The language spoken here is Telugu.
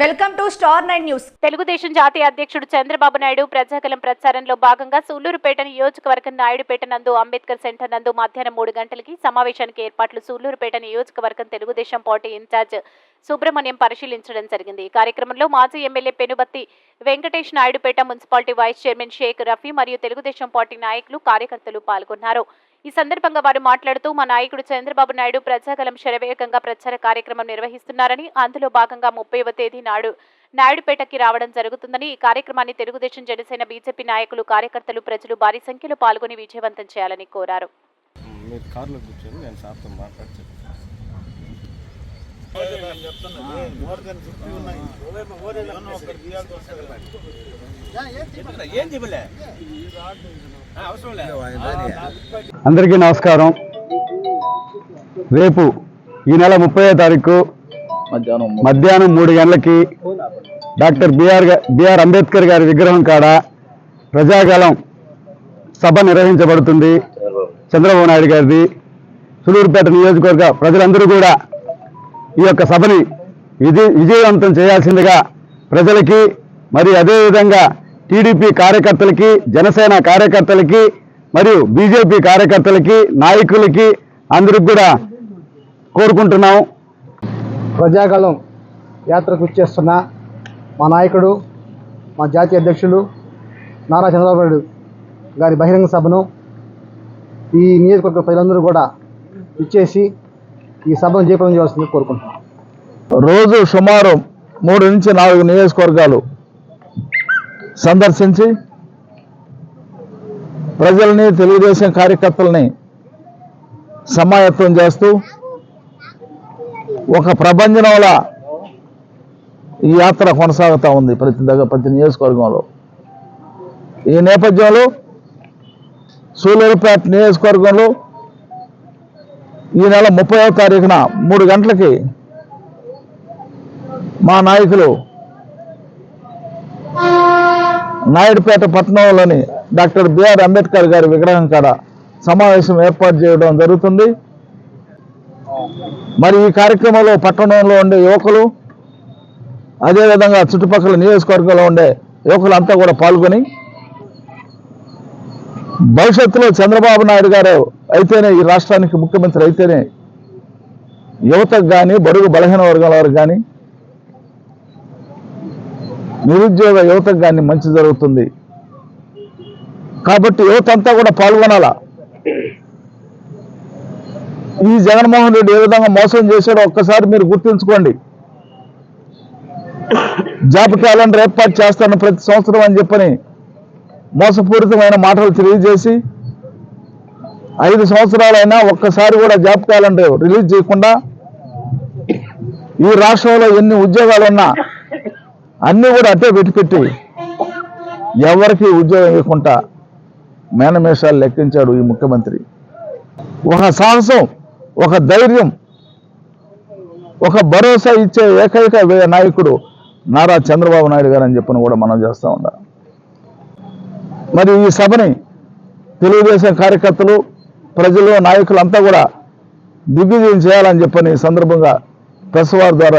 Welcome to star 9 news. Telugu Desam జాతీయ అధ్యక్షుడు చంద్రబాబు నాయుడు ప్రజాగలం ప్రచారంలో భాగంగా సూళ్లూరుపేట నియోజకవర్గం నాయుడుపేట నందు అంబేద్కర్ సెంటర్ నందు మధ్యాహ్నం 3 గంటలకి సమావేశానికి ఏర్పాట్లు సూళ్లూరుపేట నియోజకవర్గం తెలుగుదేశం పార్టీ ఇన్ఛార్జ్ సుబ్రహ్మణ్యం పరిశీలించడం జరిగింది. ఈ కార్యక్రమంలో మాజీ MLA Penubatti Venkatesh, Naidupeta municipality vice chairman Shaik Rafi మరియు తెలుగుదేశం పార్టీ నాయకులు, కార్యకర్తలు పాల్గొన్నారు. ఈ సందర్భంగా వారు మాట్లాడుతూ మా నాయకుడు చంద్రబాబు నాయుడు ప్రజాగలం శరవేగంగా ప్రచార కార్యక్రమం నిర్వహిస్తున్నారని, అందులో భాగంగా 30వ తేదీ నాడు నాయుడుపేటకి రావడం జరుగుతుందని, ఈ కార్యక్రమాన్ని తెలుగుదేశం, జనసేన, బీజేపీ నాయకులు, కార్యకర్తలు, ప్రజలు భారీ సంఖ్యలో పాల్గొని విజయవంతం చేయాలని కోరారు. అందరికీ నమస్కారం. రేపు ఈ నెల 30వ తారీఖు మధ్యాహ్నం 3 గంటలకి డాక్టర్ బిఆర్ అంబేద్కర్ గారి విగ్రహం కాడ ప్రజాగలం సభ నిర్వహించబడుతుంది. చంద్రబాబు నాయుడు గారిది. సూళ్లూరుపేట నియోజకవర్గ ప్రజలందరూ కూడా ఈ యొక్క సభని విజయవంతం చేయాల్సిందిగా ప్రజలకి, మరి అదేవిధంగా టీడీపీ కార్యకర్తలకి, జనసేన కార్యకర్తలకి, మరియు బీజేపీ కార్యకర్తలకి, నాయకులకి అందరికి కూడా కోరుకుంటున్నాం. ప్రజాగలం యాత్రకు వచ్చేస్తున్న మా నాయకుడు, మా జాతీయ అధ్యక్షులు నారా చంద్రబాబు నాయుడు గారి బహిరంగ సభను ఈ నియోజకవర్గ ప్రజలందరూ కూడా ఇచ్చేసి ఈ సభను జయప్రదం చేయాల్సింది కోరుకుంటున్నాం. రోజు సుమారు 3 నుంచి 4 నియోజకవర్గాలు సందర్శించి ప్రజల్ని, తెలుగుదేశం కార్యకర్తల్ని సమాయత్తం చేస్తూ ఒక ప్రభంజనంలా ఈ యాత్ర కొనసాగుతూ ఉంది ప్రతి నియోజకవర్గంలో. ఈ నేపథ్యంలో సూళ్లూరుపేట నియోజకవర్గంలో ఈ నెల 30వ తారీఖున 3 గంటలకి మా నాయకులు నాయుడుపేట పట్టణంలోని డాక్టర్ బిఆర్ అంబేద్కర్ గారి విగ్రహం కాడ సమావేశం ఏర్పాటు చేయడం జరుగుతుంది. మరి ఈ కార్యక్రమంలో పట్టణంలో ఉండే యువకులు, అదేవిధంగా చుట్టుపక్కల నియోజకవర్గంలో ఉండే యువకులంతా కూడా పాల్గొని భవిష్యత్తులో చంద్రబాబు నాయుడు గారు అయితేనే, ఈ రాష్ట్రానికి ముఖ్యమంత్రి అయితేనే యువతకు కానీ, బడుగు బలహీన వర్గాల వారికి కానీ, నిరుద్యోగ యువతకు కానీ మంచి జరుగుతుంది. కాబట్టి యువత అంతా కూడా పాల్గొనాలా. ఈ జగన్మోహన్ రెడ్డి ఏ విధంగా మోసం చేశాడో ఒక్కసారి మీరు గుర్తుంచుకోండి. జాబ్ క్యాలెండర్ ఏర్పాటు చేస్తాను ప్రతి సంవత్సరం అని చెప్పని మోసపూరితమైన మాటలు తెలియజేసి 5 సంవత్సరాలైనా ఒక్కసారి కూడా జాబ్ క్యాలెండర్ రిలీజ్ చేయకుండా ఈ రాష్ట్రంలో ఎన్ని ఉద్యోగాలు ఉన్నా అన్నీ కూడా అట్టే పెట్టి ఎవరికి ఉద్యోగం ఇవ్వకుండా మేనమేషాలు లెక్కించాడు ఈ ముఖ్యమంత్రి. ఒక సాహసం, ఒక ధైర్యం, ఒక భరోసా ఇచ్చే ఏకైక నాయకుడు నారా చంద్రబాబు నాయుడు గారు అని చెప్పని కూడా మనం చేస్తూ ఉన్నాం. మరి ఈ సభని తెలుగుదేశం కార్యకర్తలు, ప్రజలు, నాయకులు అంతా కూడా దిగ్విజయం చేయాలని చెప్పని సందర్భంగా ప్రెస్ వారి ద్వారా